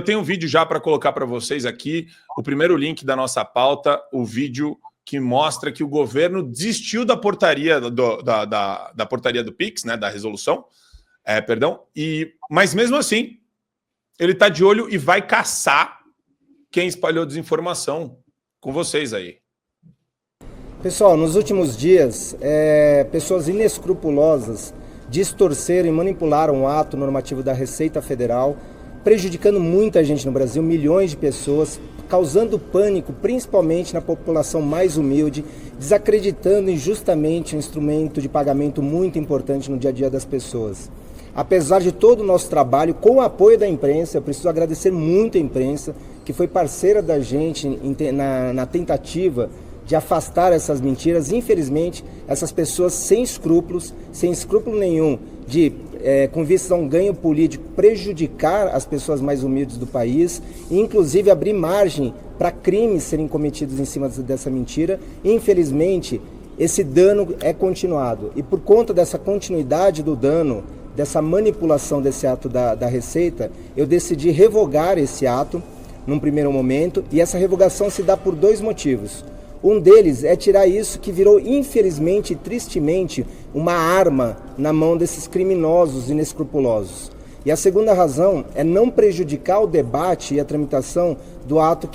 tenho um vídeo já para colocar para vocês aqui, o primeiro link da nossa pauta, o vídeo que mostra que o governo desistiu da portaria da portaria do Pix, né, da resolução, mas mesmo assim, ele está de olho e vai caçar quem espalhou desinformação com vocês aí. Pessoal, nos últimos dias, pessoas inescrupulosas distorceram e manipularam o ato normativo da Receita Federal, prejudicando muita gente no Brasil, milhões de pessoas, causando pânico, principalmente na população mais humilde, desacreditando injustamente um instrumento de pagamento muito importante no dia a dia das pessoas. Apesar de todo o nosso trabalho, com o apoio da imprensa, eu preciso agradecer muito a imprensa, que foi parceira da gente na tentativa de afastar essas mentiras. Infelizmente, essas pessoas sem escrúpulo nenhum, com vista a um ganho político, prejudicar as pessoas mais humildes do país, e inclusive abrir margem para crimes serem cometidos em cima dessa mentira. Infelizmente, esse dano é continuado. E por conta dessa continuidade do dano, dessa manipulação desse ato da Receita, eu decidi revogar esse ato num primeiro momento, e essa revogação se dá por 2 motivos. Um deles é tirar isso que virou, infelizmente e tristemente, uma arma na mão desses criminosos inescrupulosos. E a segunda razão é não prejudicar o debate e a tramitação do ato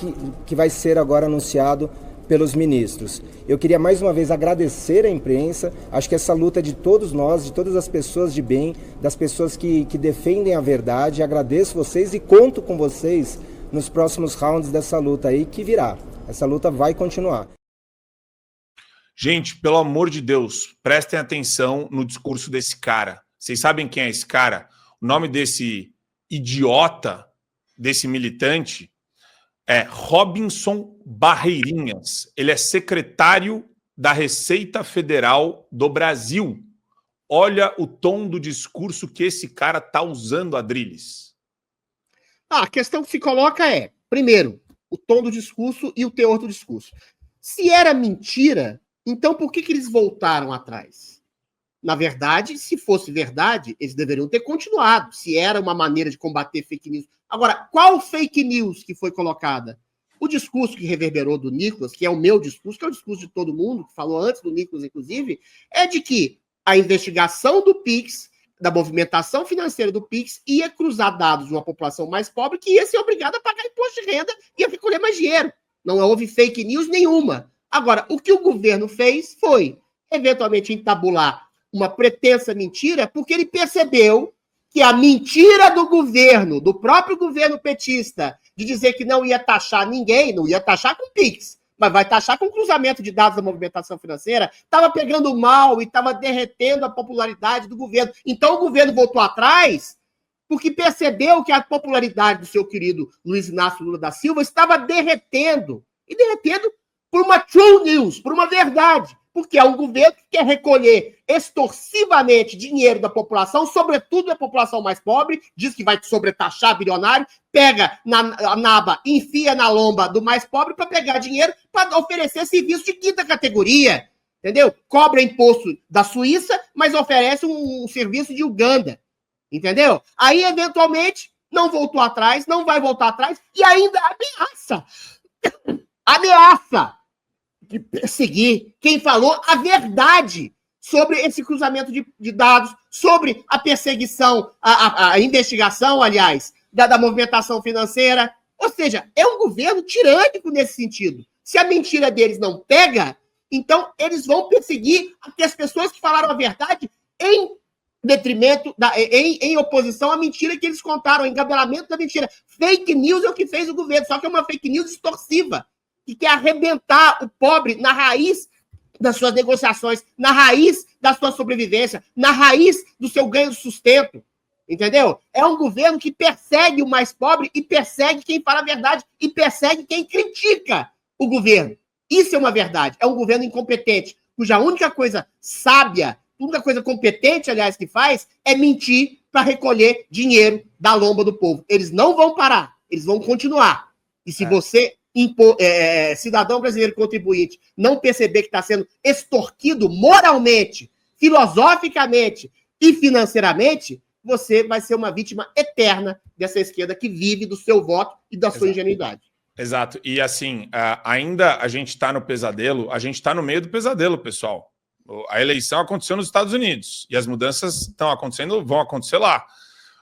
que vai ser agora anunciado pelos ministros. Eu queria mais uma vez agradecer à imprensa. Acho que essa luta é de todos nós, de todas as pessoas de bem, das pessoas que defendem a verdade. Agradeço vocês e conto com vocês nos próximos rounds dessa luta aí que virá. Essa luta vai continuar. Gente, pelo amor de Deus, prestem atenção no discurso desse cara. Vocês sabem quem é esse cara? O nome desse idiota, desse militante, é Robinson Barreirinhas. Ele é secretário da Receita Federal do Brasil. Olha o tom do discurso que esse cara está usando, Adriles. A questão que se coloca é, primeiro, o tom do discurso e o teor do discurso. Se era mentira, então por que eles voltaram atrás? Na verdade, se fosse verdade, eles deveriam ter continuado, se era uma maneira de combater fake news. Agora, qual fake news que foi colocada? O discurso que reverberou do Nicolas, que é o meu discurso, que é o discurso de todo mundo, que falou antes do Nicolas, inclusive, é de que a investigação do Pix, da movimentação financeira do Pix, ia cruzar dados de uma população mais pobre que ia ser obrigada a pagar imposto de renda e ia recolher mais dinheiro. Não houve fake news nenhuma. Agora, o que o governo fez foi, eventualmente, entabular uma pretensa mentira, porque ele percebeu que a mentira do governo, do próprio governo petista, de dizer que não ia taxar ninguém, não ia taxar com Pix, mas vai taxar com cruzamento de dados da movimentação financeira, estava pegando mal e estava derretendo a popularidade do governo. Então o governo voltou atrás porque percebeu que a popularidade do seu querido Luiz Inácio Lula da Silva estava derretendo. E derretendo por uma true news, por uma verdade. Porque é um governo que quer recolher extorsivamente dinheiro da população, sobretudo da população mais pobre, diz que vai sobretaxar bilionário, pega na naba, enfia na lomba do mais pobre para pegar dinheiro para oferecer serviço de 5ª categoria, entendeu? Cobra imposto da Suíça, mas oferece um serviço de Uganda, entendeu? Aí, eventualmente, não voltou atrás, não vai voltar atrás e ainda ameaça de perseguir quem falou a verdade sobre esse cruzamento de dados, sobre a perseguição, a investigação, aliás, da movimentação financeira. Ou seja, é um governo tirânico nesse sentido. Se a mentira deles não pega, então eles vão perseguir as pessoas que falaram a verdade em detrimento, em oposição à mentira que eles contaram, engabelamento da mentira. Fake news é o que fez o governo, só que é uma fake news distorsiva, que quer arrebentar o pobre na raiz das suas negociações, na raiz da sua sobrevivência, na raiz do seu ganho de sustento, entendeu? É um governo que persegue o mais pobre e persegue quem fala a verdade e persegue quem critica o governo. Isso é uma verdade. É um governo incompetente, cuja única coisa sábia, a única coisa competente, aliás, que faz é mentir para recolher dinheiro da lomba do povo. Eles não vão parar, eles vão continuar. E se você... cidadão brasileiro contribuinte não perceber que está sendo extorquido moralmente, filosoficamente e financeiramente, você vai ser uma vítima eterna dessa esquerda que vive do seu voto e da sua ingenuidade. Exato. E assim, ainda a gente está no pesadelo, a gente está no meio do pesadelo, pessoal. A eleição aconteceu nos Estados Unidos e as mudanças estão acontecendo, vão acontecer lá.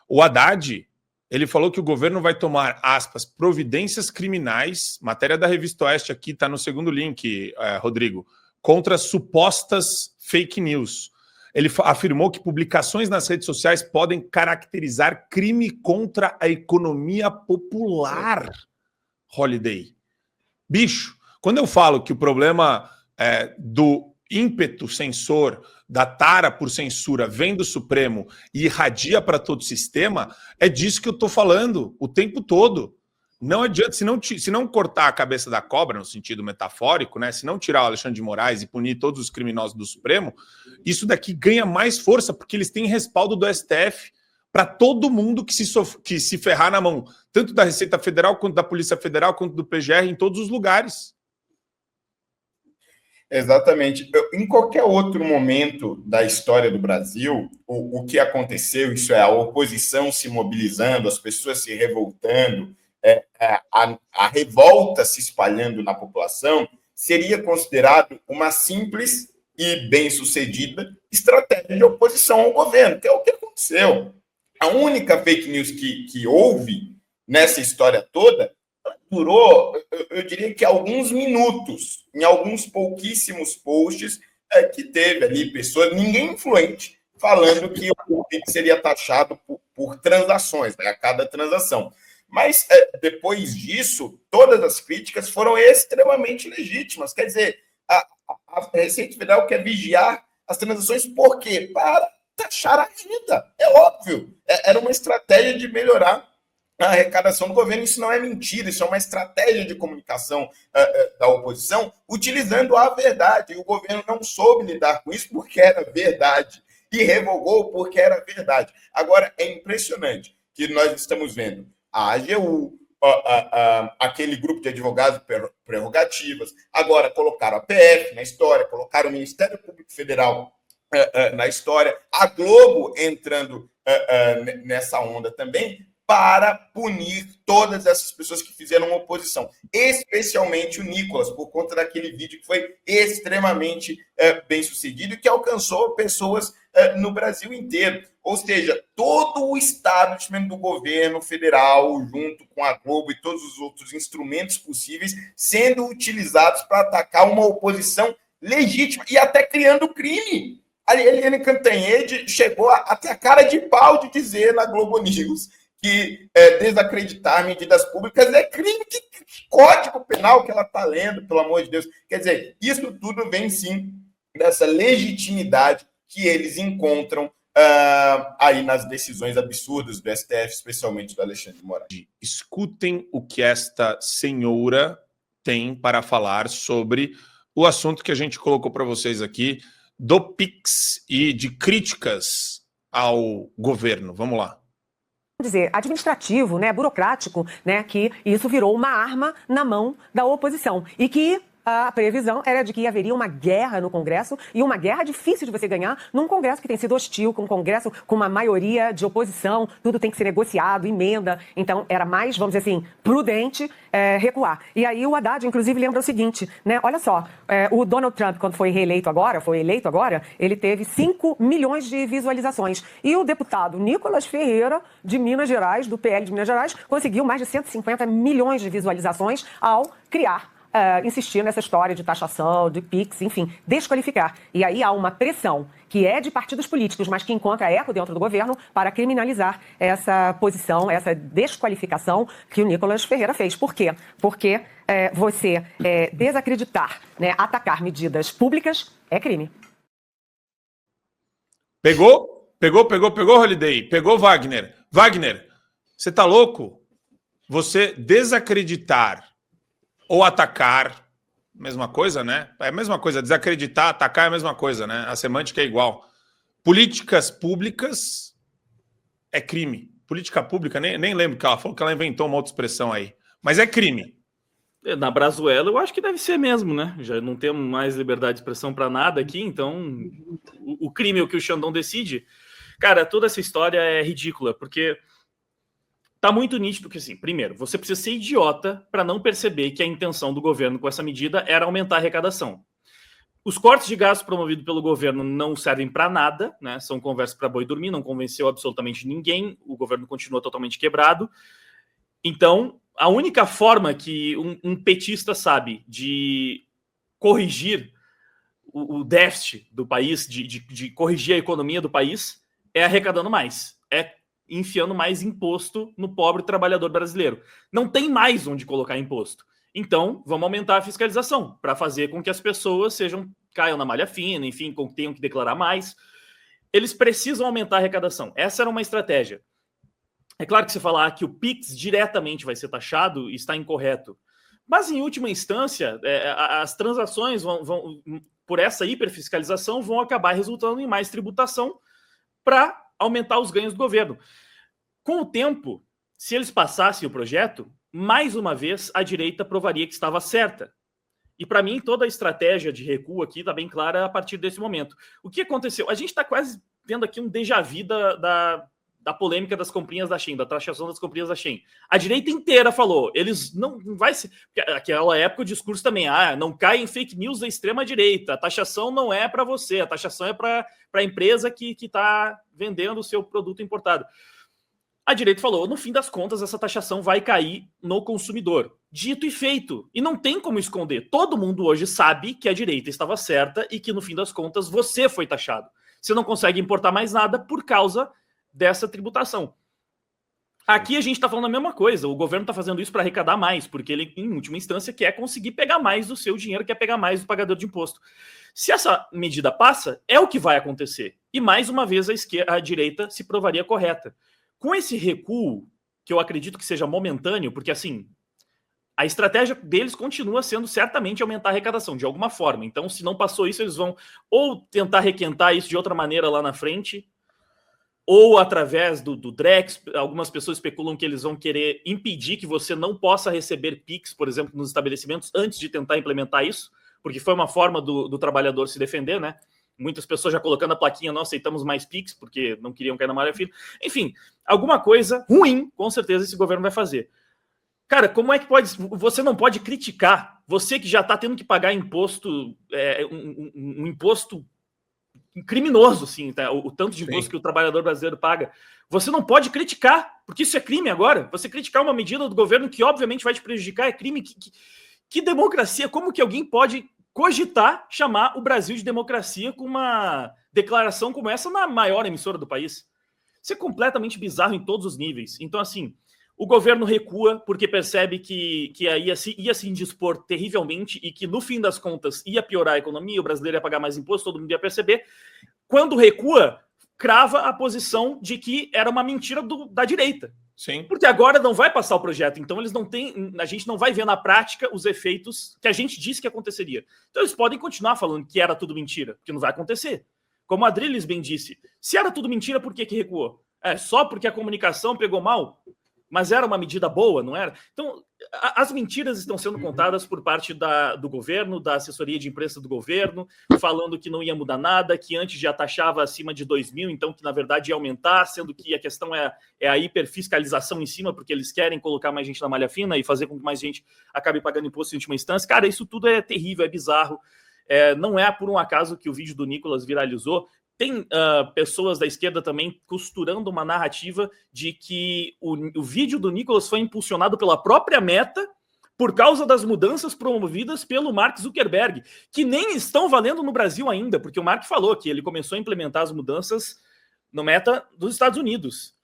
O Haddad, ele falou que o governo vai tomar, aspas, providências criminais, matéria da Revista Oeste aqui, está no segundo link, Rodrigo, contra supostas fake news. Ele afirmou que publicações nas redes sociais podem caracterizar crime contra a economia popular. Holiday. Bicho, quando eu falo que o problema do ímpeto censor, da tara por censura, vem do Supremo e irradia para todo o sistema, é disso que eu estou falando o tempo todo. Não adianta, se não cortar a cabeça da cobra, no sentido metafórico, né? Se não tirar o Alexandre de Moraes e punir todos os criminosos do Supremo, isso daqui ganha mais força, porque eles têm respaldo do STF para todo mundo que se ferrar na mão, tanto da Receita Federal, quanto da Polícia Federal, quanto do PGR, em todos os lugares. Exatamente. Em qualquer outro momento da história do Brasil, o que aconteceu, isso é, a oposição se mobilizando, as pessoas se revoltando, a revolta se espalhando na população, seria considerado uma simples e bem-sucedida estratégia de oposição ao governo, que é o que aconteceu. A única fake news que houve nessa história toda durou, eu diria que alguns minutos, em alguns pouquíssimos posts que teve ali pessoas, ninguém influente, falando que o Pix seria taxado por transações, né, a cada transação. Mas, depois disso, todas as críticas foram extremamente legítimas. Quer dizer, a Receita Federal quer vigiar as transações por quê? Para taxar a renda. É óbvio. Era uma estratégia de melhorar a arrecadação do governo. Isso não é mentira, isso é uma estratégia de comunicação da oposição, utilizando a verdade. E o governo não soube lidar com isso porque era verdade. E revogou porque era verdade. Agora, é impressionante que nós estamos vendo a AGU, aquele grupo de advogados prerrogativas, agora colocaram a PF na história, colocaram o Ministério Público Federal na história, a Globo entrando nessa onda também, para punir todas essas pessoas que fizeram oposição, especialmente o Nicolas, por conta daquele vídeo que foi extremamente bem sucedido e que alcançou pessoas no Brasil inteiro. Ou seja, todo o establishment do governo federal, junto com a Globo e todos os outros instrumentos possíveis, sendo utilizados para atacar uma oposição legítima e até criando crime. A Eliane Cantanhede chegou a ter a cara de pau de dizer na Globo News que desacreditar medidas públicas é crime. Que código penal que ela está lendo, pelo amor de Deus? Quer dizer, isso tudo vem, sim, dessa legitimidade que eles encontram aí nas decisões absurdas do STF, especialmente do Alexandre de Moraes. Escutem o que esta senhora tem para falar sobre o assunto que a gente colocou para vocês aqui, do Pix e de críticas ao governo. Vamos lá. Dizer, administrativo, né, burocrático, né, que isso virou uma arma na mão da oposição e que a previsão era de que haveria uma guerra no Congresso e uma guerra difícil de você ganhar num Congresso que tem sido hostil, com um Congresso com uma maioria de oposição, tudo tem que ser negociado, emenda, então era mais, vamos dizer assim, prudente recuar. E aí o Haddad, inclusive, lembra o seguinte, né, olha só, o Donald Trump, quando foi eleito agora, ele teve 5 milhões de visualizações e o deputado Nicolas Ferreira, de Minas Gerais, do PL de Minas Gerais, conseguiu mais de 150 milhões de visualizações ao criar insistir nessa história de taxação, de PIX, enfim, desqualificar. E aí há uma pressão que é de partidos políticos, mas que encontra eco dentro do governo para criminalizar essa posição, essa desqualificação que o Nicolas Ferreira fez. Por quê? Porque você desacreditar, né, atacar medidas públicas é crime. Pegou, Holiday. Pegou, Wagner. Wagner, você tá louco? Você desacreditar ou atacar, mesma coisa, né? É a mesma coisa, desacreditar, atacar é a mesma coisa, né? A semântica é igual. Políticas públicas é crime. Política pública, nem lembro que ela falou, que ela inventou uma outra expressão aí. Mas é crime. Na Brazuela, eu acho que deve ser mesmo, né? Já não temos mais liberdade de expressão para nada aqui, então o crime é o que o Xandão decide. Cara, toda essa história é ridícula, porque tá muito nítido que, assim, primeiro, você precisa ser idiota para não perceber que a intenção do governo com essa medida era aumentar a arrecadação. Os cortes de gastos promovidos pelo governo não servem para nada, né? São conversas para boi dormir, não convenceu absolutamente ninguém, o governo continua totalmente quebrado. Então, a única forma que um petista sabe de corrigir o déficit do país, de corrigir a economia do país, é arrecadando mais, é enfiando mais imposto no pobre trabalhador brasileiro. Não tem mais onde colocar imposto. Então, vamos aumentar a fiscalização para fazer com que as pessoas caiam na malha fina, enfim, tenham que declarar mais. Eles precisam aumentar a arrecadação. Essa era uma estratégia. É claro que você falar que o PIX diretamente vai ser taxado está incorreto. Mas, em última instância, as transações por essa hiperfiscalização vão acabar resultando em mais tributação para aumentar os ganhos do governo. Com o tempo, se eles passassem o projeto, mais uma vez a direita provaria que estava certa. E para mim, toda a estratégia de recuo aqui está bem clara a partir desse momento. O que aconteceu? A gente está quase vendo aqui um déjà vu da polêmica das comprinhas da Shein, da taxação das comprinhas da Shein. A direita inteira falou, eles não vai ser... Aquela época o discurso também, não cai em fake news da extrema-direita, a taxação não é para você, a taxação é para a empresa que está vendendo o seu produto importado. A direita falou, no fim das contas, essa taxação vai cair no consumidor. Dito e feito. E não tem como esconder. Todo mundo hoje sabe que a direita estava certa e que, no fim das contas, você foi taxado. Você não consegue importar mais nada por causa dessa tributação. Aqui a gente está falando a mesma coisa. O governo está fazendo isso para arrecadar mais, porque ele, em última instância, quer conseguir pegar mais do seu dinheiro, quer pegar mais do pagador de imposto. Se essa medida passa, é o que vai acontecer. E, mais uma vez, a direita se provaria correta. Com esse recuo, que eu acredito que seja momentâneo, porque, assim, a estratégia deles continua sendo certamente aumentar a arrecadação, de alguma forma. Então, se não passou isso, eles vão ou tentar requentar isso de outra maneira lá na frente, ou através do Drex. Algumas pessoas especulam que eles vão querer impedir que você não possa receber PIX, por exemplo, nos estabelecimentos, antes de tentar implementar isso, porque foi uma forma do trabalhador se defender, né? Muitas pessoas já colocando a plaquinha, não aceitamos mais PIX, porque não queriam cair na malha fina. Enfim, alguma coisa ruim, com certeza, esse governo vai fazer. Cara, como é que pode... Você não pode criticar, você que já está tendo que pagar imposto, um imposto criminoso, assim, tá? O tanto de imposto que o trabalhador brasileiro paga. Você não pode criticar, porque isso é crime agora. Você criticar uma medida do governo que, obviamente, vai te prejudicar é crime. Que democracia? Como que alguém pode cogitar chamar o Brasil de democracia com uma declaração como essa na maior emissora do país? Isso é completamente bizarro em todos os níveis. Então, assim, o governo recua porque percebe que ia se indispor terrivelmente e que, no fim das contas, ia piorar a economia, o brasileiro ia pagar mais imposto, todo mundo ia perceber. Quando recua, crava a posição de que era uma mentira da direita. Sim. Porque agora não vai passar o projeto, então a gente não vai ver na prática os efeitos que a gente disse que aconteceria. Então eles podem continuar falando que era tudo mentira, porque não vai acontecer. Como a Adriles bem disse, se era tudo mentira, por que recuou? É só porque a comunicação pegou mal? Mas era uma medida boa, não era? Então, as mentiras estão sendo contadas por parte do governo, da assessoria de imprensa do governo, falando que não ia mudar nada, que antes já taxava acima de 2 mil, então que na verdade ia aumentar, sendo que a questão é a hiperfiscalização em cima, porque eles querem colocar mais gente na malha fina e fazer com que mais gente acabe pagando imposto em última instância. Cara, isso tudo é terrível, é bizarro. Não é por um acaso que o vídeo do Nicolas viralizou. Tem pessoas da esquerda também costurando uma narrativa de que o vídeo do Nicolas foi impulsionado pela própria Meta por causa das mudanças promovidas pelo Mark Zuckerberg, que nem estão valendo no Brasil ainda, porque o Mark falou que ele começou a implementar as mudanças no Meta dos Estados Unidos,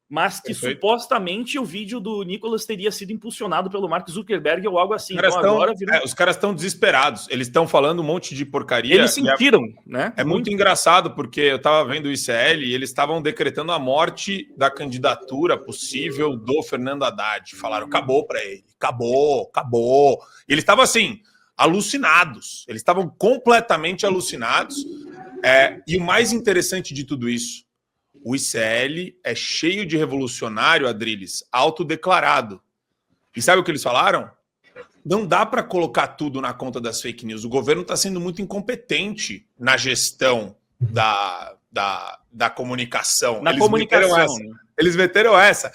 mas que supostamente o vídeo do Nicolas teria sido impulsionado pelo Mark Zuckerberg ou algo assim. Os caras estão desesperados, eles estão falando um monte de porcaria. Eles sentiram, né? É muito engraçado, porque eu estava vendo o ICL e eles estavam decretando a morte da candidatura possível do Fernando Haddad. Falaram, acabou para ele, acabou. E eles estavam assim, alucinados, eles estavam completamente alucinados. E o mais interessante de tudo isso, o ICL é cheio de revolucionário, Adriles, autodeclarado. E sabe o que eles falaram? Não dá para colocar tudo na conta das fake news. O governo está sendo muito incompetente na gestão da comunicação. Na Eles comunicação. meteram essa. Eles meteram essa.